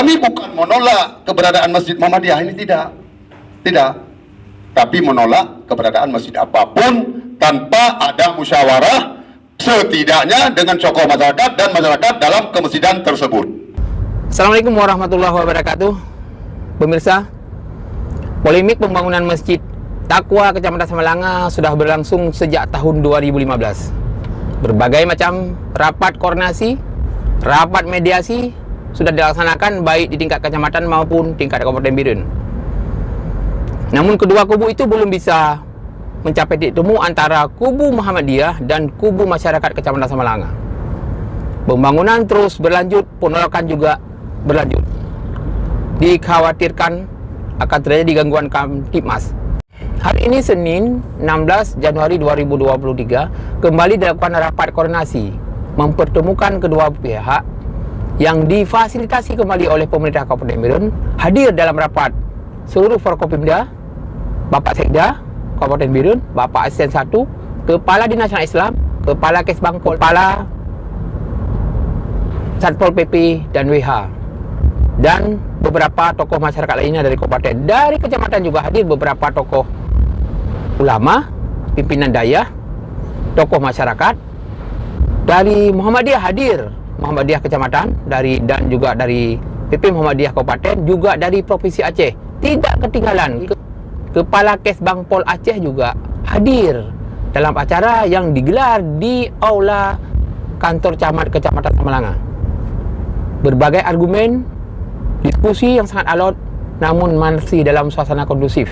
Kami bukan menolak keberadaan Masjid Muhammadiyah ini, tidak. Tapi menolak keberadaan masjid apapun tanpa ada musyawarah setidaknya dengan tokoh masyarakat dan masyarakat dalam kemesjidan tersebut. Assalamualaikum warahmatullahi wabarakatuh. Pemirsa, polemik pembangunan Masjid Taqwa Kecamatan Samalanga sudah berlangsung sejak tahun 2015. Berbagai macam rapat koordinasi, rapat mediasi sudah dilaksanakan baik di tingkat kecamatan maupun tingkat Kabupaten Biren. Namun kedua kubu itu belum bisa mencapai titik temu antara kubu Muhammadiyah dan kubu masyarakat Kecamatan Samalanga. Pembangunan terus berlanjut, penolakan juga berlanjut. Dikhawatirkan akan terjadi gangguan Kamtibmas. Hari ini Senin 16 Januari 2023 kembali dilakukan rapat koordinasi mempertemukan kedua pihak yang difasilitasi kembali oleh pemerintah Kabupaten Biren. Hadir dalam rapat seluruh Forkopimda, Bapak Sekda Kabupaten Biren, Bapak Asisten 1, Kepala Dinas Syariah Islam, Kepala Kesbangpol, Kepala Satpol PP dan WH, dan beberapa tokoh masyarakat lainnya dari kabupaten. Dari kecamatan juga hadir beberapa tokoh ulama, pimpinan dayah, tokoh masyarakat. Dari Muhammadiyah hadir Muhammadiyah Kecamatan, dan juga dari PP Muhammadiyah Kabupaten, juga dari Provinsi Aceh. Tidak ketinggalan, Kepala Kesbangpol Aceh juga hadir dalam acara yang digelar di Aula Kantor Camat Kecamatan Samalanga. Berbagai argumen, diskusi yang sangat alot, namun masih dalam suasana kondusif.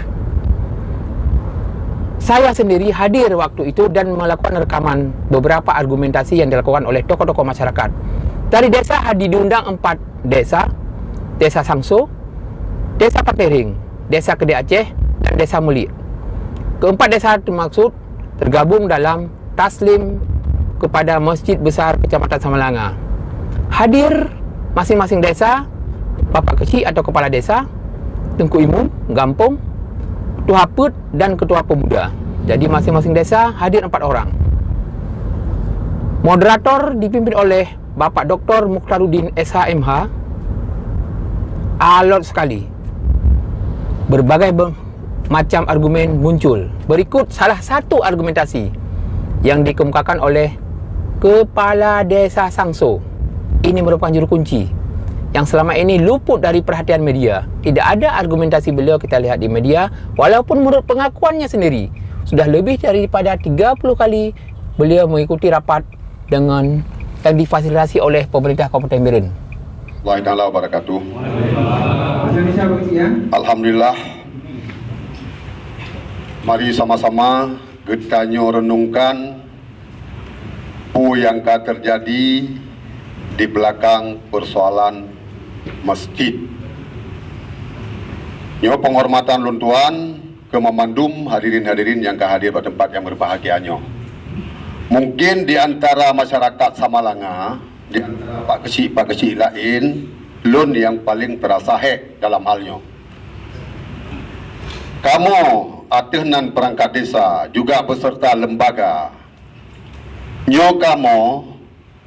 Saya sendiri hadir waktu itu dan melakukan rekaman beberapa argumentasi yang dilakukan oleh tokoh-tokoh masyarakat. Dari desa diundang 4 desa: Desa Sangso, Desa Patering, Desa Kedai Aceh, dan Desa Mulik. Keempat desa termaksud tergabung dalam taslim kepada Masjid Besar Kecamatan Samalanga. Hadir masing-masing desa, Bapak Kecil atau Kepala Desa, Tengku Imum, Gampong, Ketua Put, dan Ketua Pemuda. Jadi masing-masing desa hadir 4 orang. Moderator dipimpin oleh Bapak Dr. Mukhtaruddin SHMH. Alot sekali. Berbagai macam argumen muncul. Berikut salah satu argumentasi yang dikemukakan oleh Kepala Desa Sangso. Ini merupakan juru kunci yang selama ini luput dari perhatian media. Tidak ada argumentasi beliau kita lihat di media, walaupun menurut pengakuannya sendiri sudah lebih daripada 30 kali beliau mengikuti rapat dengan yang difasilitasi oleh pemerintah Kabupaten Biren. Waalaikumsalam wabarakatuh. Alhamdulillah. Mari sama-sama kita renungkan apa yang akan terjadi di belakang persoalan masjid. Nyo penghormatan luntuan ke memandum hadirin-hadirin yang kehadir pada tempat yang berbahagianya. Mungkin di antara masyarakat Samalanga, di antara Pak Kecil lain, lun yang paling terasa hek dalam halnya. Kamu atihnan perangkat desa juga beserta lembaga. Nyo kamu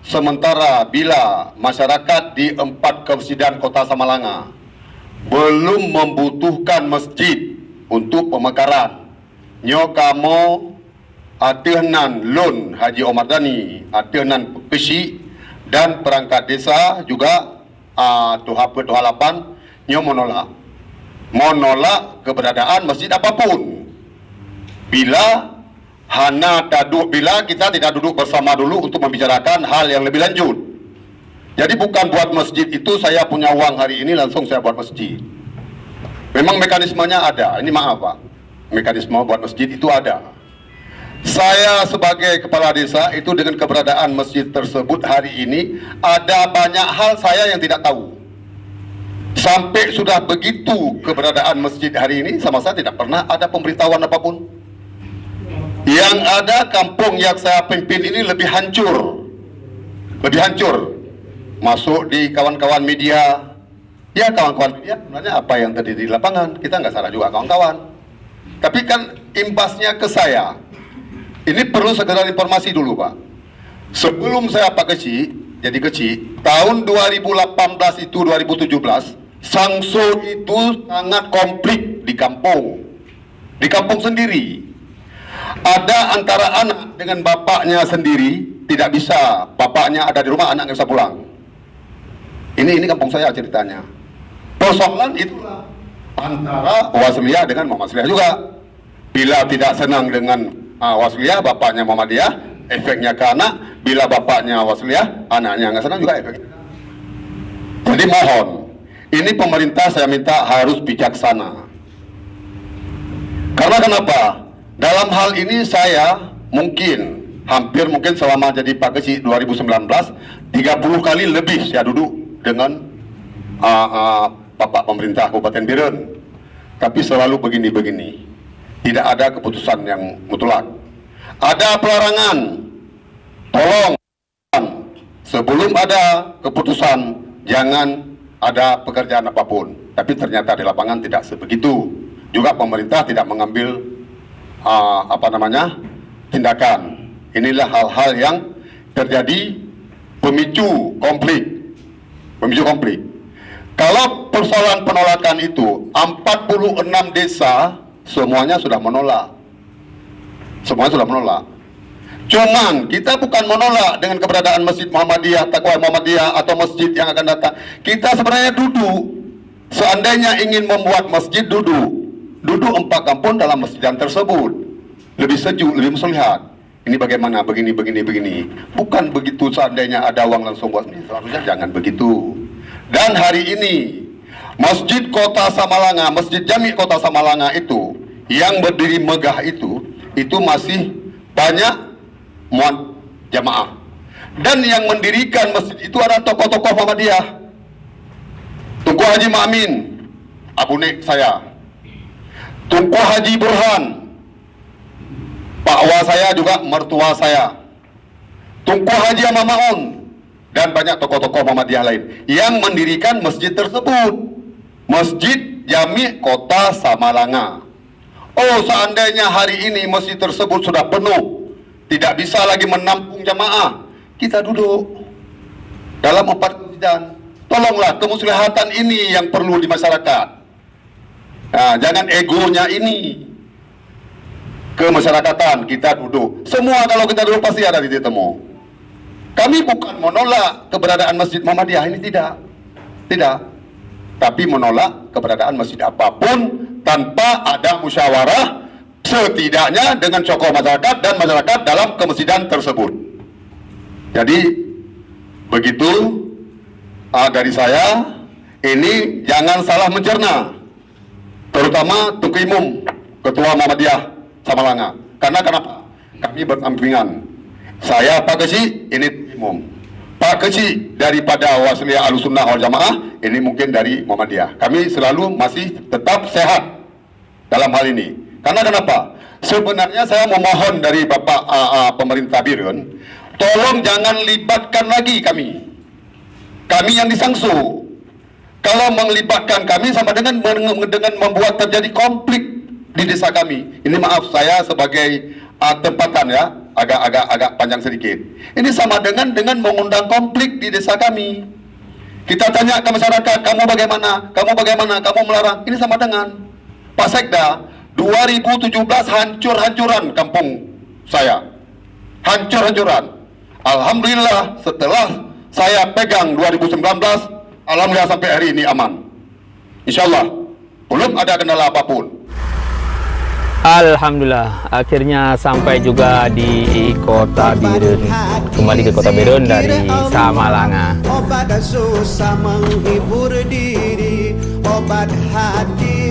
sementara bila masyarakat di 4 kemesjidan Kota Samalanga belum membutuhkan masjid untuk pemekaran, nyo kamu atihnan lun Haji Omar Dani, atihnan Kesi dan perangkat desa juga Tuhapet Tuhalapan, nyo menolak keberadaan masjid apapun bila kita tidak duduk bersama dulu untuk membicarakan hal yang lebih lanjut. Jadi bukan buat masjid itu saya punya uang hari ini langsung saya buat masjid. Memang mekanismenya ada. Ini maaf Pak, mekanisme buat masjid itu ada. Saya sebagai kepala desa itu dengan keberadaan masjid tersebut hari ini ada banyak hal saya yang tidak tahu. Sampai sudah begitu keberadaan masjid hari ini sama saya tidak pernah ada pemberitahuan apapun. Yang ada kampung yang saya pimpin ini lebih hancur. Masuk di kawan-kawan media. Ya kawan-kawan media sebenarnya apa yang terjadi di lapangan kita nggak salah juga kawan-kawan. Tapi kan imbasnya ke saya. Ini perlu segera informasi dulu Pak. Sebelum saya Pak Kecil jadi kecil, tahun 2018 itu 2017, Sangso itu sangat konflik di kampung sendiri. Ada antara anak dengan bapaknya sendiri, tidak bisa, bapaknya ada di rumah, anak nggak bisa pulang. Ini kampung saya ceritanya. Persoalan itulah antara Wasliyah dengan Muhammadiyah juga. Bila tidak senang dengan Wasliyah, bapaknya Muhammadiyah, efeknya ke anak. Bila bapaknya Wasliyah, anaknya nggak senang juga efeknya. Jadi mohon, ini pemerintah saya minta harus bijaksana. Karena kenapa? Dalam hal ini saya hampir mungkin selama jadi Pak Kecil 2019, 30 kali lebih saya duduk dengan Bapak Pemerintah Kabupaten Biren. Tapi selalu begini-begini. Tidak ada keputusan yang mutlak. Ada pelarangan. Tolong, sebelum ada keputusan, jangan ada pekerjaan apapun. Tapi ternyata di lapangan tidak sebegitu. Juga pemerintah tidak mengambil tindakan. Inilah hal-hal yang terjadi pemicu konflik. Kalau persoalan penolakan itu 46 desa semuanya sudah menolak. Cuman kita bukan menolak dengan keberadaan Masjid Muhammadiyah, Taqwa Muhammadiyah atau masjid yang akan datang. Kita sebenarnya duduk. Seandainya ingin membuat masjid, duduk 4 kampung dalam masjid tersebut. Lebih sejuk, lebih muslihat. Ini bagaimana, begini. Bukan begitu seandainya ada uang langsung buat ini. Seharusnya jangan begitu. Dan hari ini, Masjid Kota Samalanga, Masjid Jami Kota Samalanga itu, yang berdiri megah itu masih banyak muat jamaah. Dan yang mendirikan masjid itu adalah tokoh-tokoh Muhammadiyah. Tunku Haji Ma'min, Abu Nek saya. Tunku Haji Burhan, Pak Wa saya juga mertua saya. Tunku Haji Amamaun dan banyak tokoh-tokoh Muhammadiyah lain yang mendirikan masjid tersebut. Masjid Jami Kota Samalanga. Oh, seandainya hari ini masjid tersebut sudah penuh, tidak bisa lagi menampung jamaah, kita duduk dalam 4 kemudian. Tolonglah kemuslihatan ini yang perlu di masyarakat. Nah, jangan egonya ini. Kemasyarakatan kita duduk. Semua kalau kita duduk pasti ada titik temu. Kami bukan menolak keberadaan Masjid Muhammadiyah, ini tidak. Tapi menolak keberadaan masjid apapun tanpa ada musyawarah, setidaknya dengan tokoh masyarakat dan masyarakat dalam kemesjidan tersebut. Jadi begitu dari saya. Ini jangan salah mencerna, terutama Tunku Imum, Ketua Muhammadiyah Samalanga. Karena kenapa? Kami berdampingan. Saya Pak Kecil, ini Imum. Pak Kecil daripada Wasliyah Ahlussunnah wal Jamaah, ini mungkin dari Muhammadiyah. Kami selalu masih tetap sehat dalam hal ini. Karena kenapa? Sebenarnya saya memohon dari Bapak Pemerintah Biren, tolong jangan libatkan lagi kami yang di Sangso. Kalau melibatkan kami sama dengan membuat terjadi konflik di desa kami. Ini maaf saya sebagai tempatan ya, agak panjang sedikit. Ini sama dengan mengundang konflik di desa kami. Kita tanya ke masyarakat, kamu bagaimana, kamu melarang. Ini sama dengan Pak Sekda, 2017 hancur-hancuran kampung saya. Hancur-hancuran. Alhamdulillah setelah saya pegang 2019, alhamdulillah sampai hari ini aman. Insyaallah belum ada kendala apapun. Alhamdulillah, akhirnya sampai juga di Kota Biren. Kembali ke Kota Biren dari Samalanga. Obat susah menghibur diri, obat hati